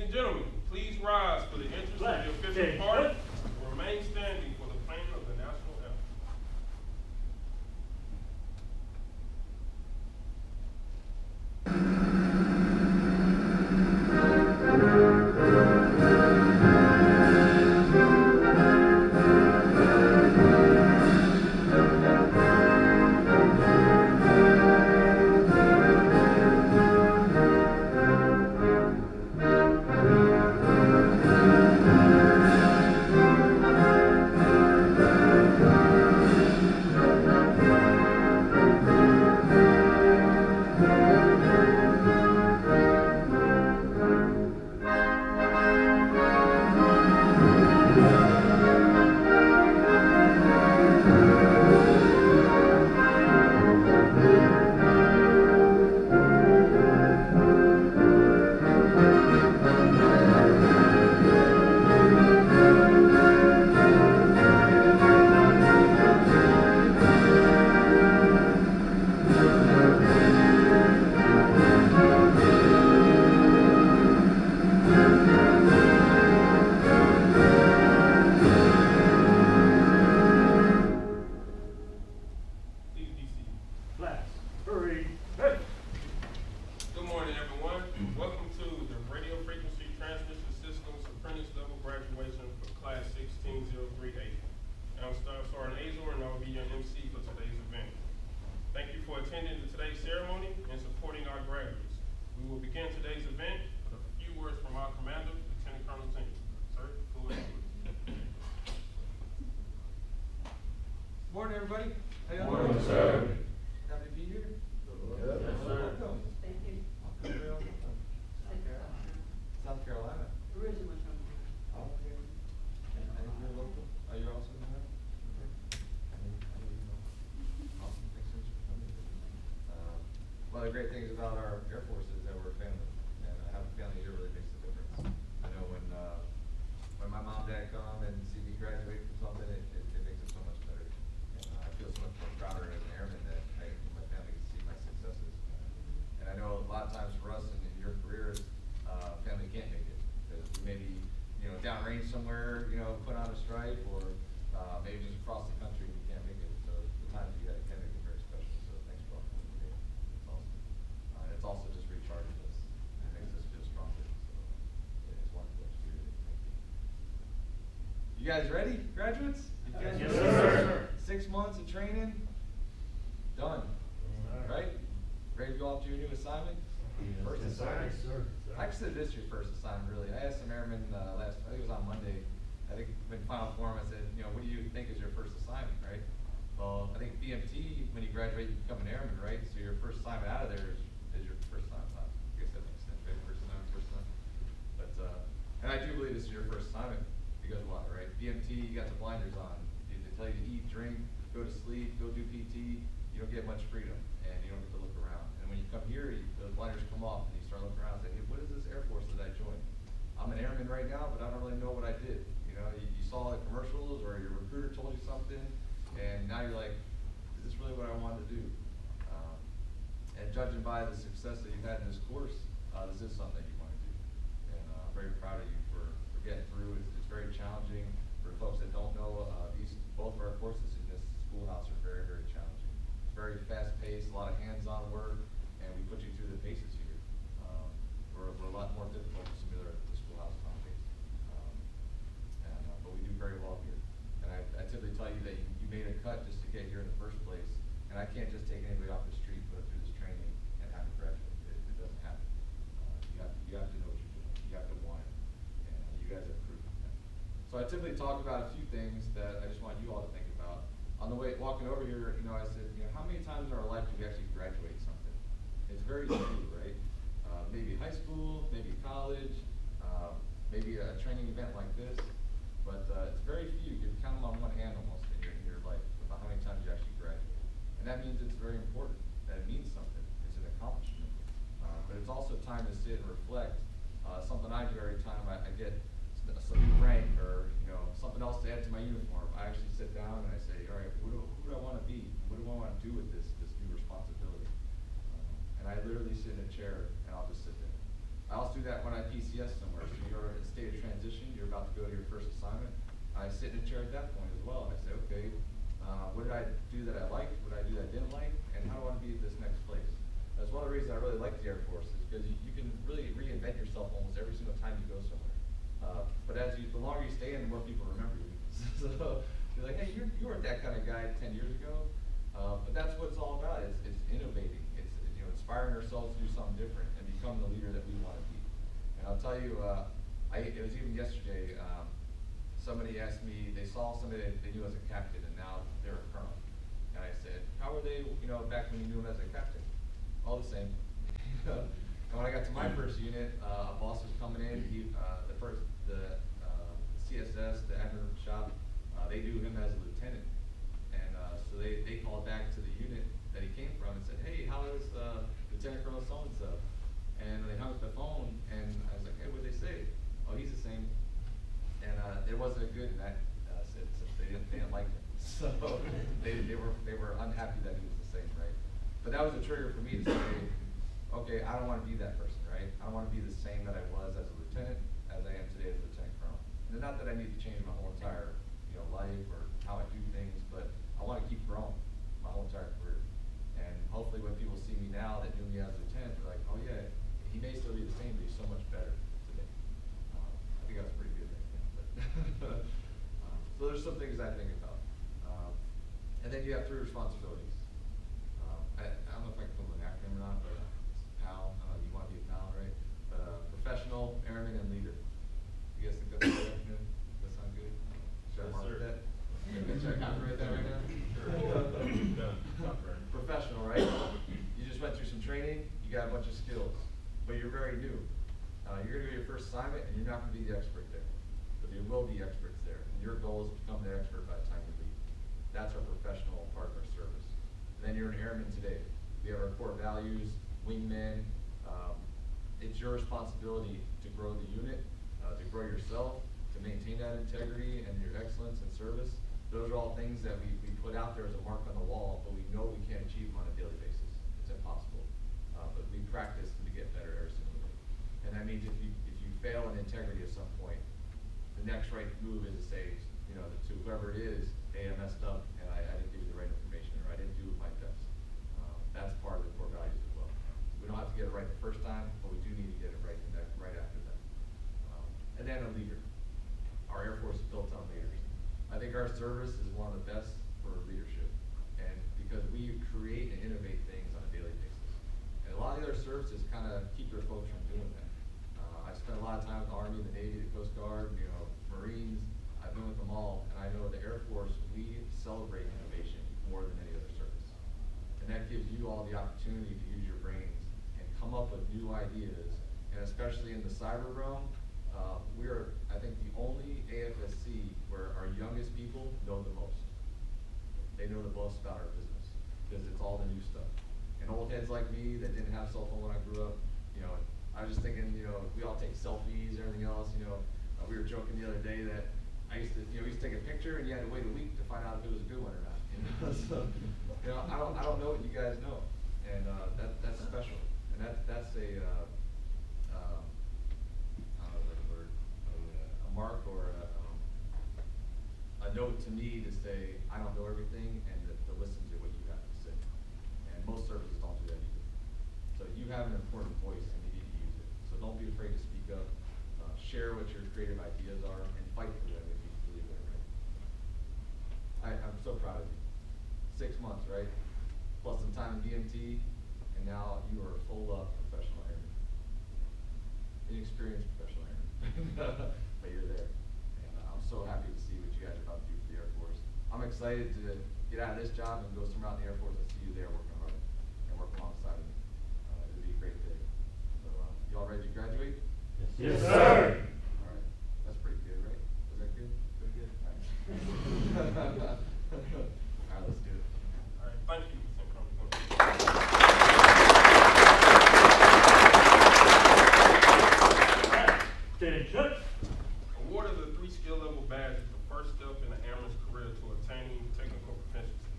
and gentlemen, please rise for the entrance of the official party and remain standing for the playing of the national anthem. Good morning, everyone. Welcome to the Radio Frequency Transmission Systems Apprentice Level Graduation for Class 16038. I'm Staff Sergeant Azor, and I will be your MC for today's event. Thank you for attending today's ceremony and supporting our graduates. We will begin today's event with a few words from our commander, Lieutenant Colonel Tinker. Sir, floor is yours. Morning, everybody. How y'all Morning, doing? sir. Happy to be here. Yes, sir. Welcome. Thank you. Where else from? South Carolina. Originally from Oh, okay. And you're local? Are you also in there? Okay. I know you know. Awesome. Thanks so much for coming. One of the great things about our Air Force is that we're a family, and having a family here really makes a difference. I know when my mom and dad come and see me graduate from something, it makes it so much better. And I feel so much more prouder as an airman that my family can see my successes. And I know a lot of times for us in your careers, family can't make it because we may be, downrange somewhere, put on a stripe, or maybe just across the country we can't make it. So the times you guys can make it very special. So thanks for all coming today. It's awesome. It's also just recharges us. It makes us feel stronger. So it's wonderful experience. Thank you. You guys ready, graduates? You guys Yes, ready? sir. 6 months of training, done. Right? Ready to go off to your new assignment? First assignment. I consider this your first assignment, really. I asked some airmen I think it was on Monday. I think in final form I said, what do you think is your first assignment, right? Well, I think BMT, when you graduate, you become an airman, right? So your first assignment out of there is your first assignment. I guess that makes sense, right? First assignment. But, and I do believe this is your first assignment because why, right? BMT, you got the blinders on. They tell you to eat, drink, go to sleep, go do PT. You don't get much freedom, and you don't get to look around. And when you come here, the blinders come off, and you start looking around and say, hey, what is this Air Force that I joined? I'm an airman right now, but I don't really know what I did. You saw the commercials, or your recruiter told you something, and now you're like, is this really what I wanted to do? And judging by the success that you've had in this course, this is something you want to do. And I'm very proud of you for getting through. It's very challenging. For folks that don't know, both of our courses in this schoolhouse are very, very challenging. It's very fast-paced, a lot of hands-on work, and we put you through the paces here. We're a lot more difficult than some other the schoolhouse topics. But we do very well here. And I typically tell you that you made a cut just to get here in the first place, and I can't just take anybody off the street, put them through this training, and have them graduate. It doesn't happen. You have to know what you're doing. You have to want it, and you guys have proven that. So I typically talk about a few things that I just want you all to think about. On the way walking over here, I said, how many times in our life do we actually graduate something? It's very few, right? Maybe high school, maybe college, maybe a training event like this, but it's very few. You can count them on one hand almost in your life about how many times you actually graduate. And that means it's very important, that it means something. It's an accomplishment. But it's also time to sit and reflect. Something I do every time I get some new rank or something else to add to my uniform. I actually sit down and I say, all right, who do I want to be? What do I want to do with this new responsibility? And I literally sit in a chair and I'll just sit there. I also do that when I PCS somewhere. So you're about to go to your first assignment, I sit in a chair at that point as well, and I say, okay, what did I do that I liked, what did I do that I didn't like, and how do I want to be at this next place? That's one of the reasons I really like the Air Force, is because you can really reinvent yourself almost every single time you go somewhere. But the longer you stay in, the more people remember you. So you're like, hey, you weren't that kind of guy 10 years ago. But that's what it's all about. It's innovating. It's inspiring ourselves to do something different and become the leader that we want to be. And I'll tell you, it was even yesterday. Somebody asked me, they saw somebody they knew as a captain, and now they're a colonel. And I said, how were they, back when you knew him as a captain? All the same. And when I got to my first unit, a boss was coming in. The CSS, the admin shop, they knew him as a lieutenant. And so they called back to the unit that he came from and said, hey, how is Lieutenant Colonel so-and-so? And they hung up the phone, and I was like, hey, what'd they say? Oh, he's the same. And it wasn't a good in that sense. They didn't like him. So they were unhappy that he was the same, right? But that was a trigger for me to say, okay, I don't want to be that person, right? I don't want to be the same that I was as a lieutenant as I am today as a lieutenant colonel. And not that I need to change my whole entire life or how I do things, but I want to keep growing my whole entire career. And hopefully when people see me now that knew me as a lieutenant, they're like, oh yeah, he may still be the same, but he's so much better today. I think that was pretty good right there. So there's some things I think about. And then you have 3 responsibilities. I don't know if I can put an acronym or not, but PAL, you want to be a PAL, right? Professional, airman, and leader. You guys think that's a good acronym? That sound good? Should I mark that? Should I copyright that right now? Sure. Professional, right? You just went through some training, you got a bunch of skills, but you're very new. You're going to do your first assignment, and you're not going to be the expert there. But there will be experts there, and your goal is to become the expert by the time you leave. That's our professional part of our service. And then you're an airman today. We have our core values, wingman. It's your responsibility to grow the unit, to grow yourself, to maintain that integrity and your excellence and service. Those are all things that we put out there as a mark on the wall, but we know we can't achieve them on a daily basis. It's impossible. But we practice to get better every single day. And that means if you fail in integrity at some point, the next right move is to say, to whoever it is, hey, I messed up and I didn't give you the right information, or I didn't do my best. That's part of the core values as well. We don't have to get it right the first time, but we do need to get it right right after that. And then a leader. Our Air Force is built on leaders. I think our service is one of the best for leadership, and because we create and innovate things on a daily basis. And a lot of the other services kind of keep their folks from doing that. I spent a lot of time with the Army, the Navy, the Coast Guard, Marines. I've been with them all, and I know the Air Force, we celebrate innovation more than any other service. And that gives you all the opportunity to use your brains and come up with new ideas, and especially in the cyber realm, we're, I think, the only AFSC where our youngest people know the most. They know the most about our business because it's all the new stuff. And old heads like me that didn't have cell phone when I grew up, I was just thinking, we all take selfies and everything else. We were joking the other day that I used to, we used to take a picture and you had to wait a week to find out if it was a good one or not. So, I don't know what you guys know, and that's special, and that's a mark or a note to me to say I don't know everything, and to listen to what you have to say. And most services don't do that either. So you have an important voice and you need to use it. So don't be afraid to speak up, share what your creative ideas are, and fight for them if you believe they're right. I'm so proud of you. 6 months, right? Plus some time in BMT, and now you are a full-up professional airman. Inexperienced professional airman. But you're there. And I'm so happy to see what you guys are about to do for the Air Force. I'm excited to get out of this job and go somewhere out in the Air Force and see you there working hard and work alongside me. It'll be a great day. So, y'all ready to graduate? Yes, sir. All right. That's pretty good, right? Was that good? Pretty good? All right. All right, let's do it. All right, thank you. Award of the 3 skill level badge is the first step in the airman's career to attaining technical proficiency.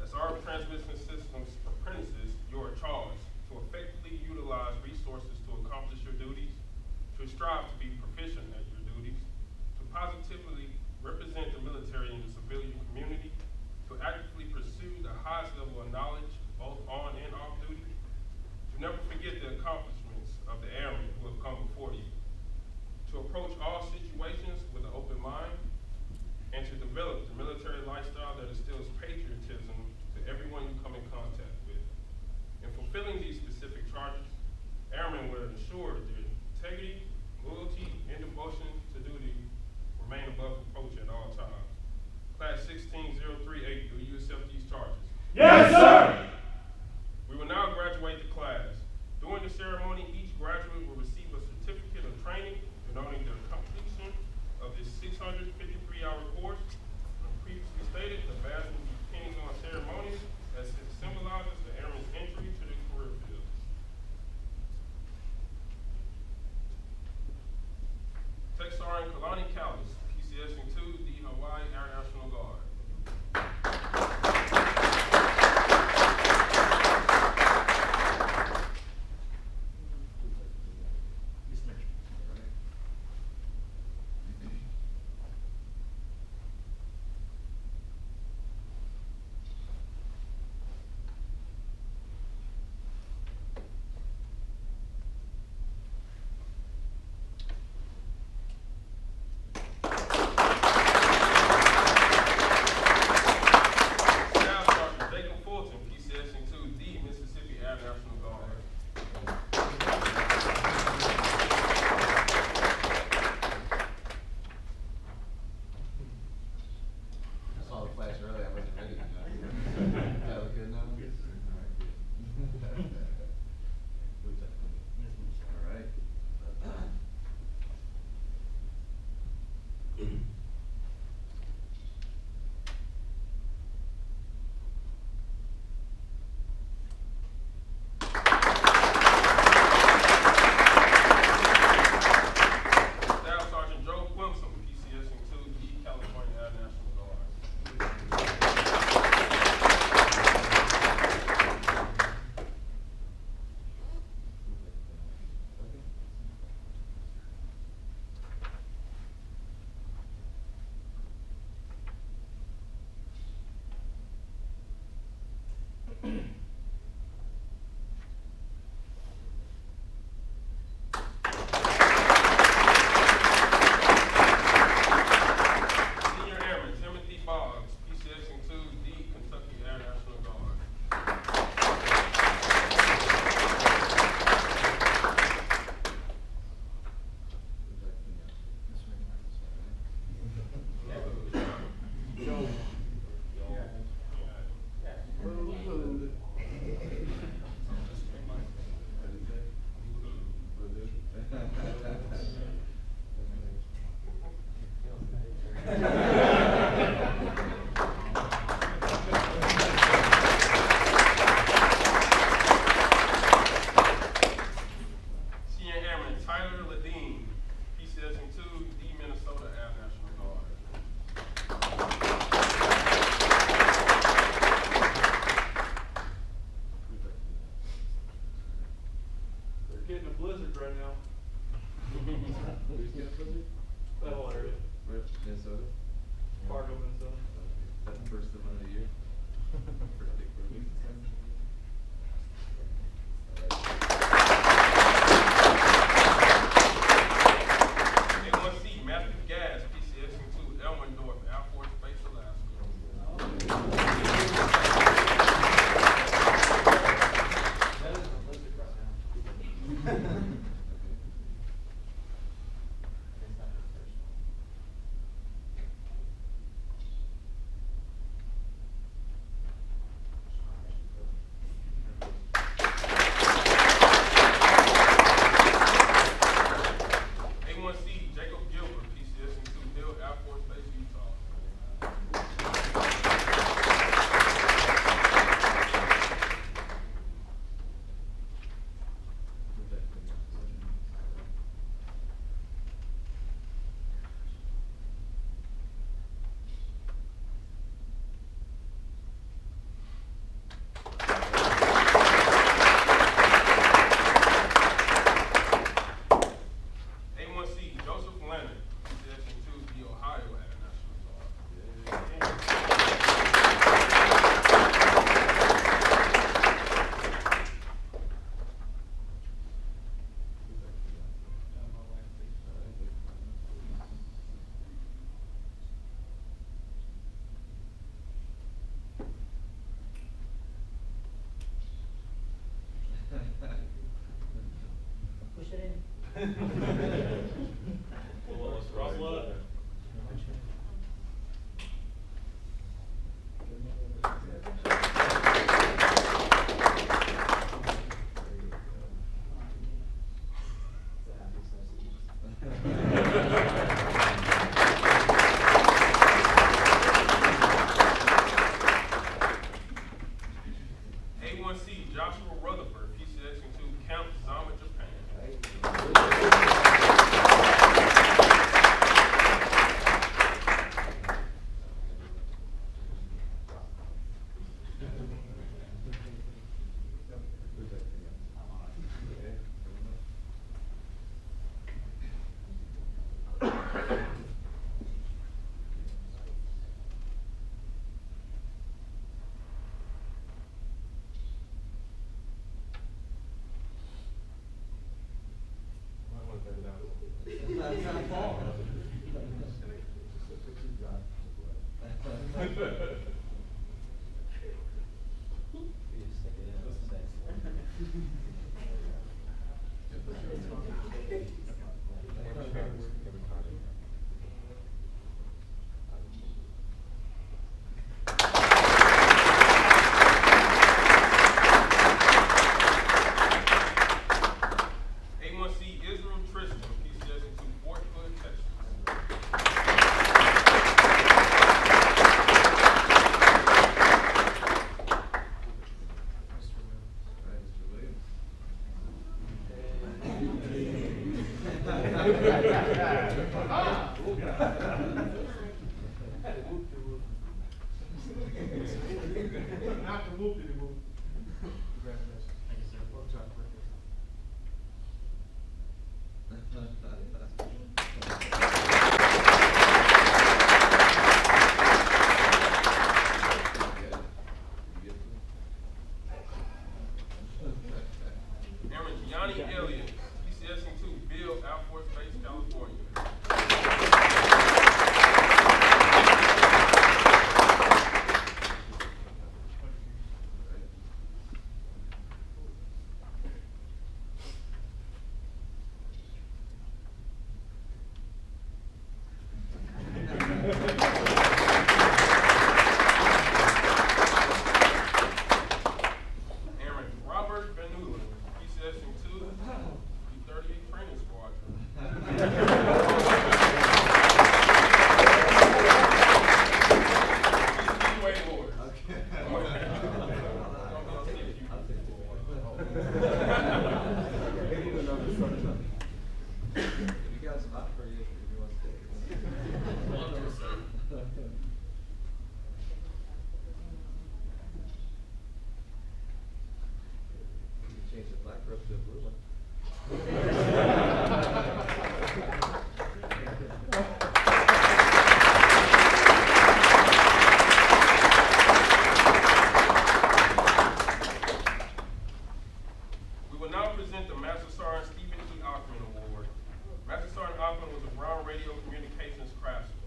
As our transmission systems apprentices, you are charged to effectively utilize resources to accomplish your duties, to strive to be proficient at your duties, positively represent the military in the civilian community, to actively pursue the highest level of knowledge, both on and off duty, to never forget the accomplishments of the airmen who have come before you, to approach all situations with an open mind, and to develop the military lifestyle that instills patriotism to everyone you come in contact with. In fulfilling these specific charges, airmen will ensure that their integrity, loyalty, and devotion to duty remain above reproach at all times. Class 16038, do you accept these charges? Yes, sir! We will now graduate the class. During the ceremony, each graduate will receive a certificate of training denoting their completion of this 653-hour course. As previously stated, the badge will be pinning on ceremonies as it symbolizes the airman's entry to the career field. Tech Sergeant Kalani Callis, PCSing 2, the Hawaii Air National Guard. Minnesota? Fargo, Minnesota. That's the first one of the year. First big birthday. A1C, Matthew Gas, PCS include Elmwood North, Air Force Base, Alaska. Well, let's rustle up. A1C Joshua Rutherford, PCX into Camp Zama, Japan. A1C Israel Tristan, PCX into Fort Hood, Texas. Not the whoop anymore. Congratulations. Thank you, sir. Work job, work job. Aaron Gianni Elliott, PCX into Bill Air Force Base, California. Aaron Robert Van Nulen, PCX into the 38 Training Squadron. He's way more. You got some hot for you if you want to stay. You can change the black rope to a blue one. We will now present the Master Sergeant Stephen E. Ockman Award. Master Sergeant Ockman was a Brown Radio Communications craftsman.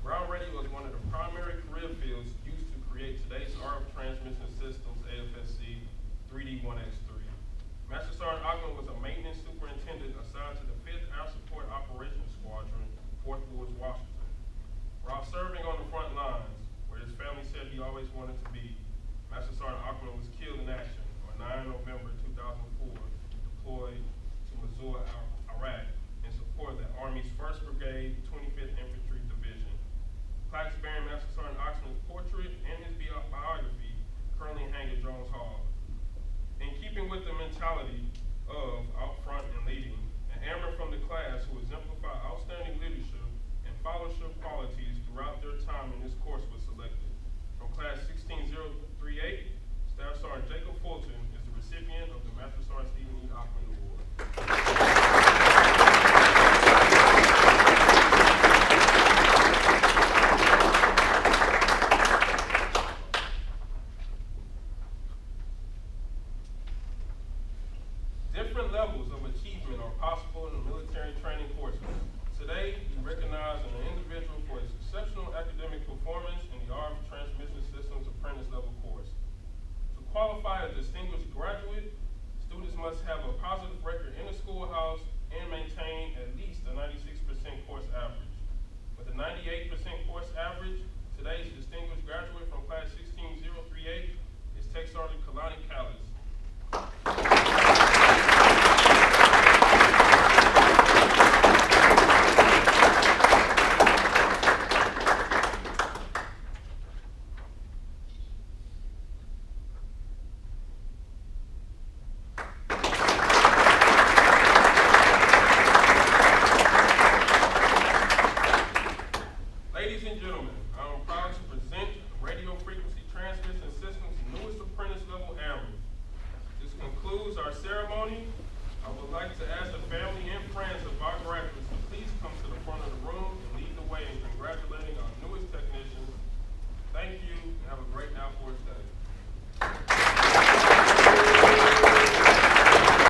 Brown Radio is one of the primary career fields used to create today's RF transmission systems, AFSC 3D1X3. Master Sergeant Ockman was a maintenance superintendent assigned to the 5th Air Support Operations Squadron, Fort Lewis, Washington. While serving on the front lines, where his family said he always wanted to be, Master Sergeant Ockman was killed in action on 9 November 2004, deployed to Mosul, Iraq, in support of the Army's 1st Brigade, 25th Infantry Division. Plaques bearing